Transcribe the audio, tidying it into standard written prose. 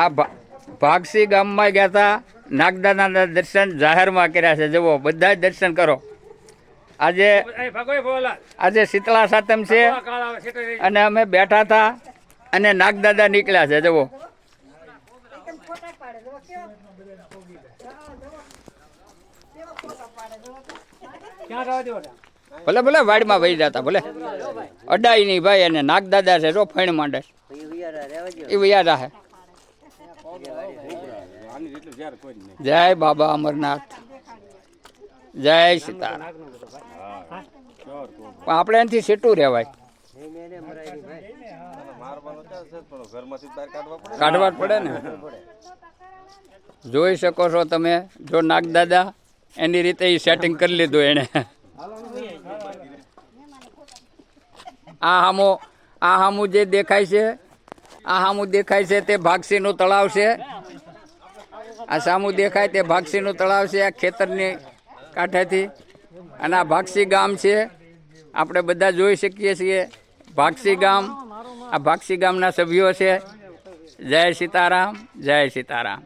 આ ભાગસી ગામમાં ગયા હતા, નાગદાદાના દર્શન જાહેરમાં કર્યા છે. જુઓ, બધા જ દર્શન કરો. આજે શીતળા સાતમ છે અને અમે બેઠા હતા અને નાગદાદા નીકળ્યા છે. જુઓ, ભલે ભલે વાડીમાં વહી જતા, ભલે અડાઈ નહીં ભાઈ. અને નાગદાદા છે, જો ફણ માંડે એ વૈયા હે. જય બાબા અમરનાથ, જય સીતારામ. આપણે એનાથી સેટું રહેવાય, કાઢવા જ પડે ને. જોઈ શકો છો તમે, જો નાગદાદા એની રીતે સેટિંગ કરી લીધું એને. આ હામું જે દેખાય છે, આ હામું દેખાય છે તે ભાગસીનું તળાવ છે. આ સામું દેખાય તે ભાગસીનું તળાવ છે, આ ખેતરની કાંઠેથી. અને આ ભાગસી ગામ છે, આપણે બધા જોઈ શકીએ છીએ. ભાગસી ગામ, આ ભાગસી ગામના સભ્યો છે. જય સીતારામ, જય સીતારામ.